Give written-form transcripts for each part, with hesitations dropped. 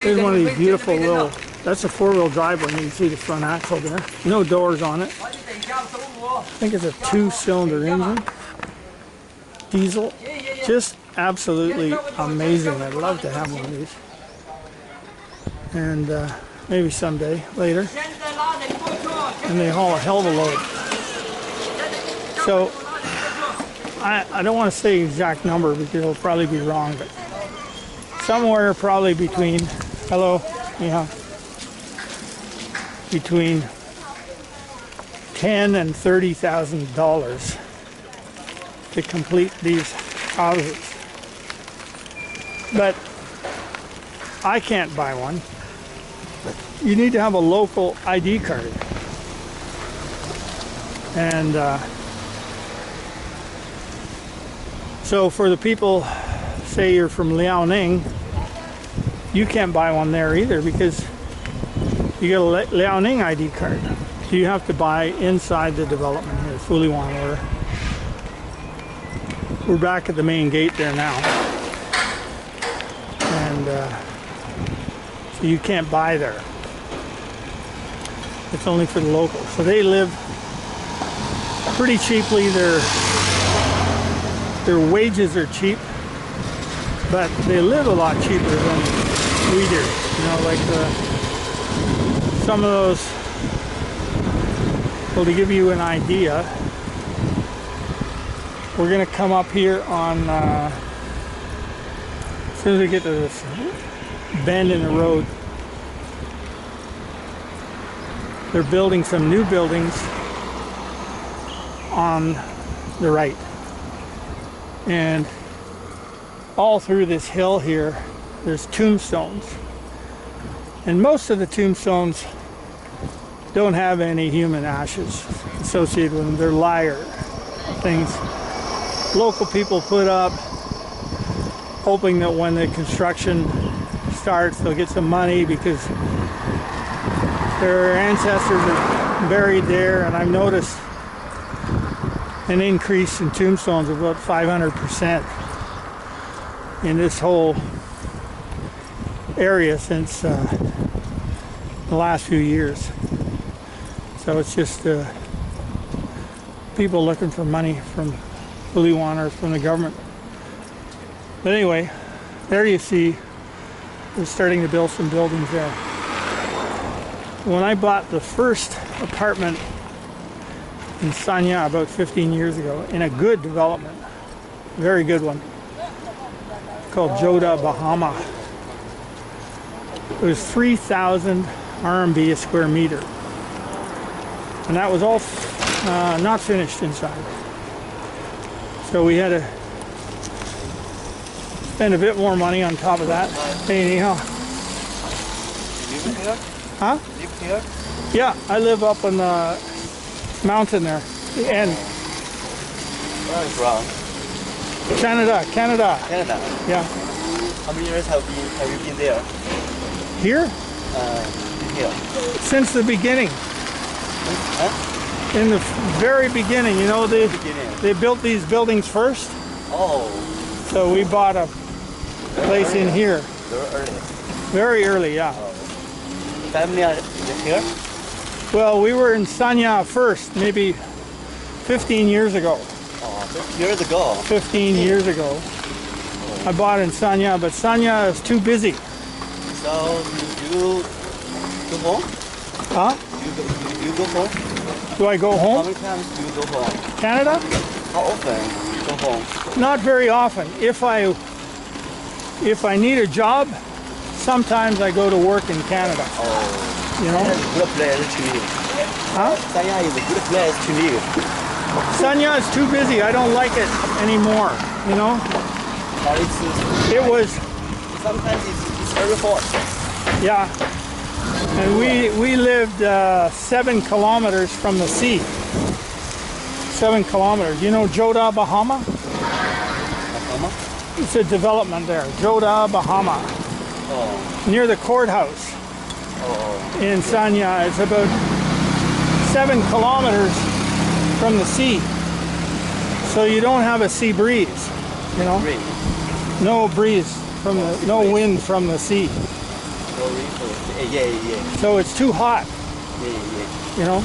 Here's one of these beautiful little, that's a four-wheel drive one. You can see the front axle there. No doors on it. I think it's a two-cylinder engine. Diesel. Just absolutely amazing. I'd love to have one of these. And maybe someday, later. And they haul a hell of a load. So, I don't want to say exact number because it'll probably be wrong, but somewhere probably between, between $10,000 and $30,000 to complete these houses. But I can't buy one. You need to have a local ID card. And so for the people, say you're from Liaoning, you can't buy one there either because you get a Liaoning ID card. So you have to buy inside the development here, Fuliwan, where we're back at the main gate there now. And so you can't buy there. It's only for the locals. So they live pretty cheaply. Their wages are cheap, but they live a lot cheaper than we do. You know, like some of those, well, to give you an idea, we're going to come up here on, as soon as we get to this bend in the road, they're building some new buildings on the right. And all through this hill here, there's tombstones. And most of the tombstones don't have any human ashes associated with them. They're liar things local people put up, hoping that when the construction starts, they'll get some money because their ancestors are buried there. And I've noticed an increase in tombstones of about 500% in this whole area since the last few years. So it's just people looking for money from Fuliwan or from the government. But anyway, there you see they're starting to build some buildings there. When I bought the first apartment in Sanya about 15 years ago, in a good development, very good one, called Joda Bahama. It was 3,000 RMB a square meter. And that was all not finished inside. So we had to spend a bit more money on top of that. Hey, anyhow. You live here? Huh? Live here? Yeah, I live up on the mountain there, the end. Where is wrong? Canada. Canada. Yeah. How many years have you been there? Here? Here. Since the beginning. Huh? In the very beginning, you know, they built these buildings first. Oh. So we bought a place in here. Very early. Very early, yeah. Oh. Family are here? Well, we were in Sanya first, maybe 15 years ago. Oh, 15 years ago. 15 years ago. Oh. I bought in Sanya, but Sanya is too busy. So you go home? Huh? You go home? Do I go How home? many times do you go home? Canada? How often do you go home? Not very often. If I need a job, sometimes I go to work in Canada. Oh. You know? It's a good place to live. Huh? Sanya is a good place to live. Sanya is too busy. I don't like it anymore. You know? But It was, sometimes it's very hot. yeah. And we lived 7 kilometers from the sea. 7 kilometers. You know Joda Bahama? Bahama? It's a development there. Joda Bahama. Oh. Near the courthouse Oh. in Sanya. It's about 7 kilometers from the sea. So you don't have a sea breeze, you know? Rain. No breeze from the, no wind from the sea. Yeah. So it's too hot, Yeah. you know.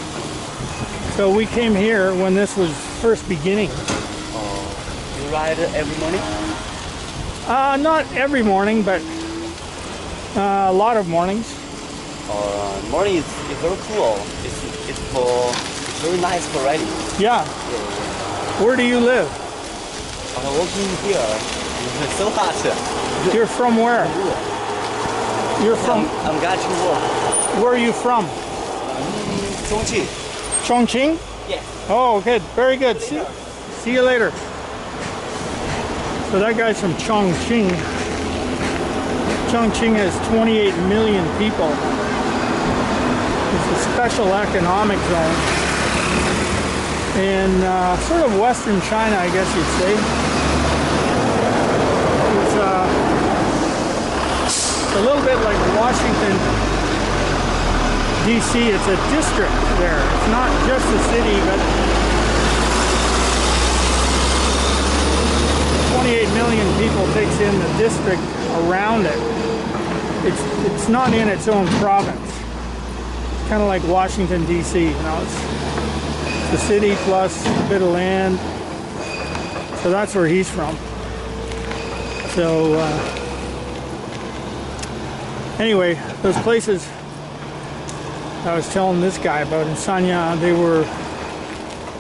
So we came here when this was first beginning. You ride every morning? Not every morning, but a lot of mornings. Morning is very cool. It's very nice for riding. Yeah. Where do you live? I'm working here. It's so hot. You're from where? You're from. I'm got to work. Where are you from? Chongqing. Chongqing? Yeah. Oh, good. Very good. See you later. So that guy's from Chongqing. Chongqing has 28 million people. It's a special economic zone in sort of Western China, I guess you'd say. It's a little bit like Washington, D.C. It's a district there. It's not just a city, but 28 million people takes in the district around it. It's not in its own province. It's kind of like Washington, D.C. You know, it's the city plus a bit of land. So that's where he's from. So anyway, those places I was telling this guy about in Sanya, they were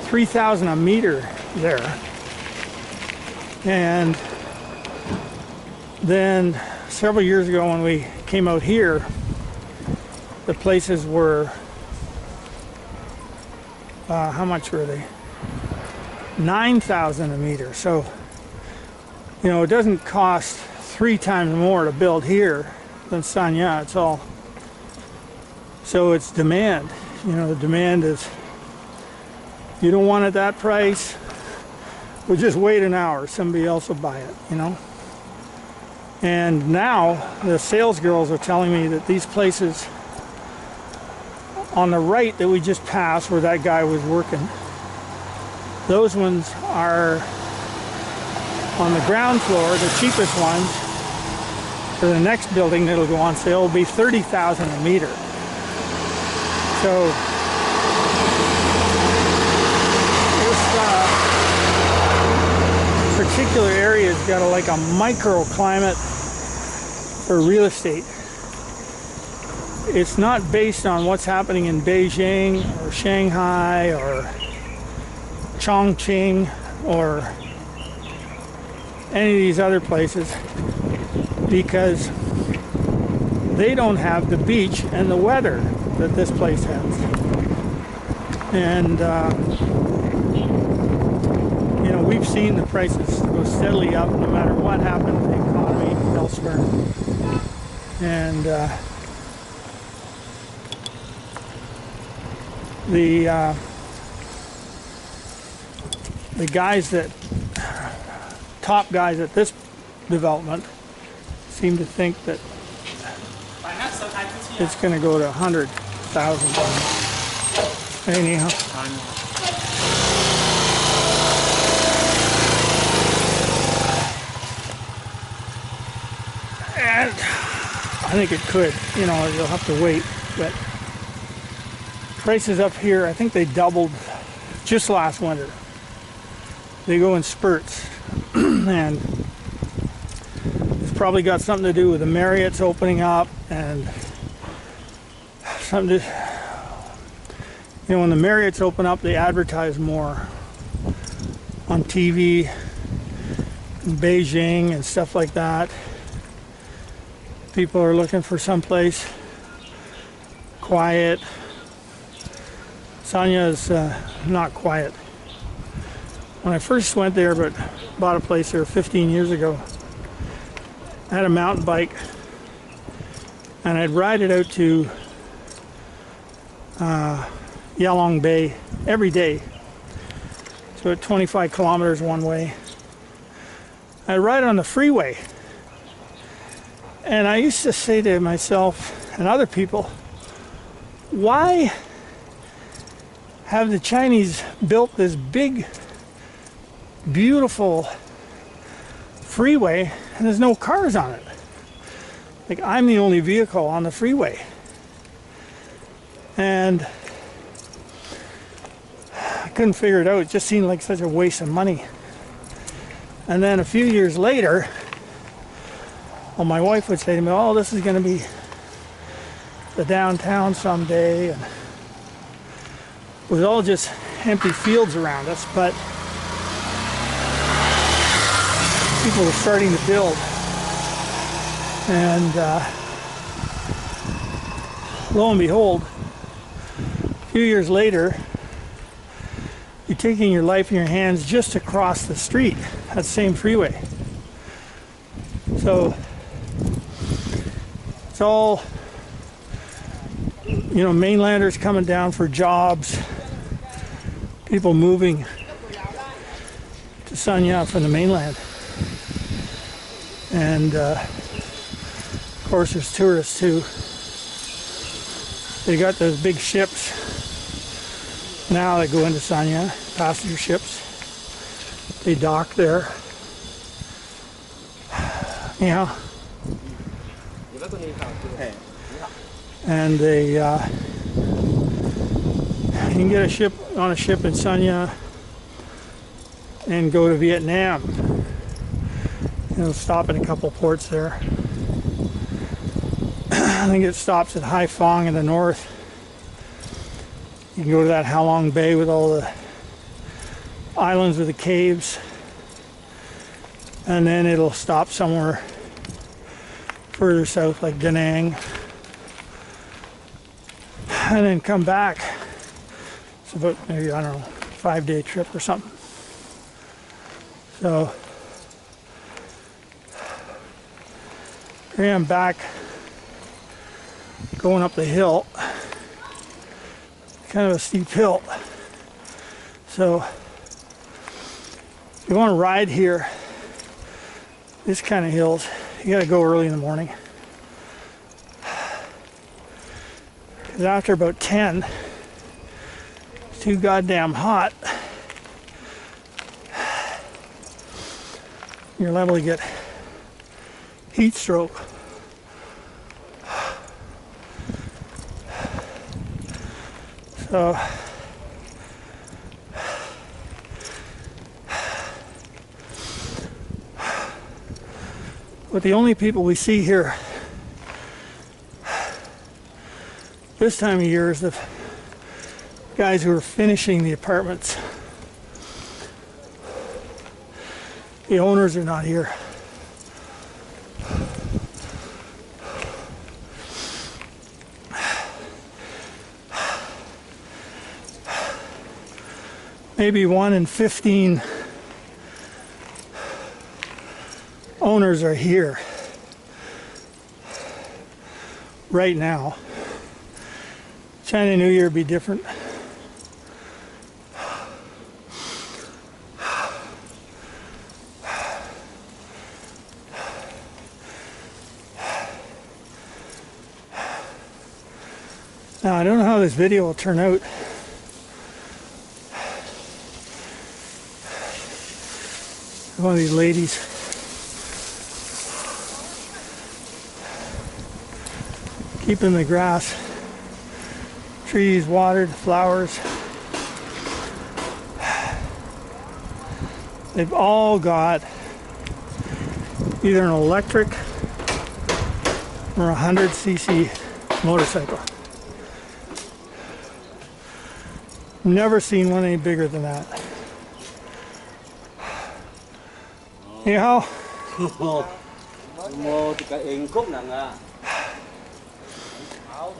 3,000 a meter there. And then several years ago when we came out here, the places were, how much were they? 9,000 a meter. So, you know, it doesn't cost 3 times more to build here than Sanya. It's all, so it's demand. You know, the demand is, you don't want it at that price, well, just wait an hour, somebody else will buy it, you know. And now the sales girls are telling me that these places on the right that we just passed where that guy was working, those ones are on the ground floor, the cheapest ones. For the next building that'll go on sale will be 30,000 a meter. So this particular area has got like a microclimate for real estate. It's not based on what's happening in Beijing or Shanghai or Chongqing or any of these other places, because they don't have the beach and the weather that this place has. And you know, we've seen the prices go steadily up no matter what happened to the economy elsewhere. And the guys that, top guys at this development seem to think that it's going to go to 100,000. Anyhow. And I think it could, you know, you'll have to wait, but prices up here, I think they doubled just last winter. They go in spurts, and it's probably got something to do with the Marriott's opening up, and something to, you know, when the Marriott's open up, they advertise more on TV in Beijing and stuff like that. People are looking for someplace quiet. Sanya is not quiet. When I first went there, but bought a place there 15 years ago, I had a mountain bike, and I'd ride it out to Yalong Bay every day. So at 25 kilometers one way. I'd ride on the freeway. And I used to say to myself and other people, why have the Chinese built this big, beautiful freeway and there's no cars on it? like I'm the only vehicle on the freeway. And I couldn't figure it out. It just seemed like such a waste of money. And then a few years later, well, my wife would say to me, oh, this is going to be the downtown someday. And it was all just empty fields around us, but people were starting to build. And lo and behold, a few years later, you're taking your life in your hands just across the street, that same freeway. So it's all, you know, mainlanders coming down for jobs, people moving to Sanya from the mainland. And of course there's tourists too. They got those big ships now that go into Sanya, passenger ships. They dock there. Yeah. And they you can get a ship on a ship in Sanya and go to Vietnam. It'll stop in a couple ports there. I think it stops at Hai Phong in the north. You can go to that Ha Long Bay with all the islands with the caves, and then it'll stop somewhere further south like Da Nang, and then come back. It's about maybe, I don't know, 5-day trip or something. So here I'm back going up the hill, kind of a steep hill. So if you want to ride here, this kind of hills, you got to go early in the morning. Because after about 10, it's too goddamn hot. You're liable to get heat stroke. So but the only people we see here this time of year is the guys who are finishing the apartments. The owners are not here. Maybe 1 in 15 owners are here right now. China New Year would be different. Now I don't know how this video will turn out. One of these ladies keeping the grass, trees watered, flowers. They've all got either an electric or a 100cc motorcycle. Never seen one any bigger than that. You know?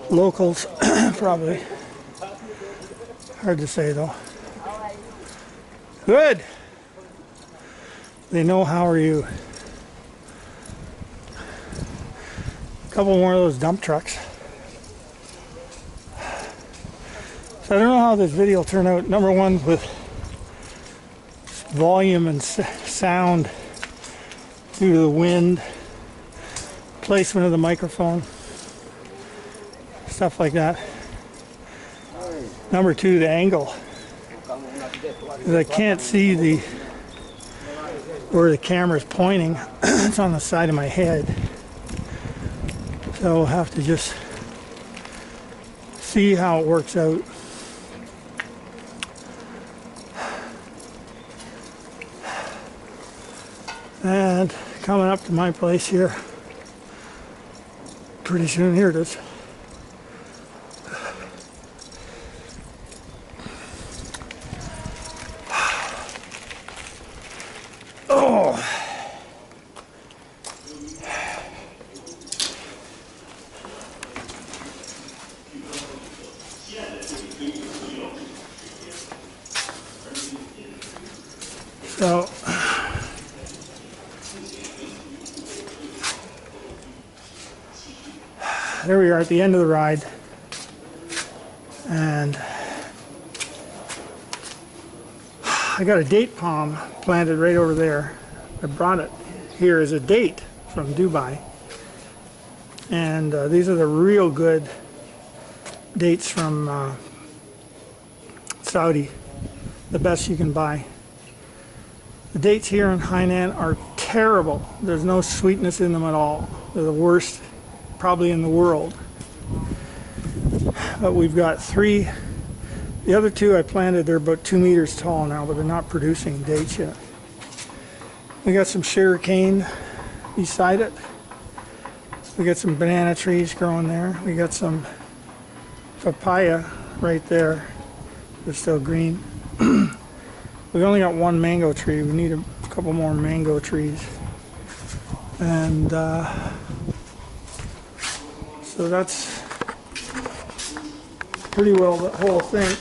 Locals, probably. Hard to say though. Good. They know how are you. A couple more of those dump trucks. So I don't know how this video will turn out. Number one, with volume and sound due to the wind, placement of the microphone, stuff like that. Number two, the angle. Because I can't see where the camera's pointing. It's on the side of my head. So we'll have to just see how it works out. And coming up to my place here pretty soon. Here it is. Oh. So there we are at the end of the ride, and I got a date palm planted right over there. I brought it here as a date from Dubai, and these are the real good dates from Saudi, the best you can buy. The dates here in Hainan are terrible. There's no sweetness in them at all. They're the worst probably in the world. But we've got 3. The other 2 I planted, they're about 2 meters tall now, but they're not producing dates yet. We got some sugar cane beside it. We got some banana trees growing there. We got some papaya right there. They're still green. We've only got 1 mango tree. We need a couple more mango trees. And so that's pretty well the whole thing.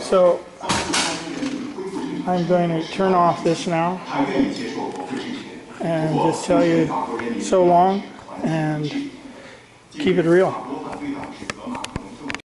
So I'm going to turn off this now and just tell you so long and keep it real.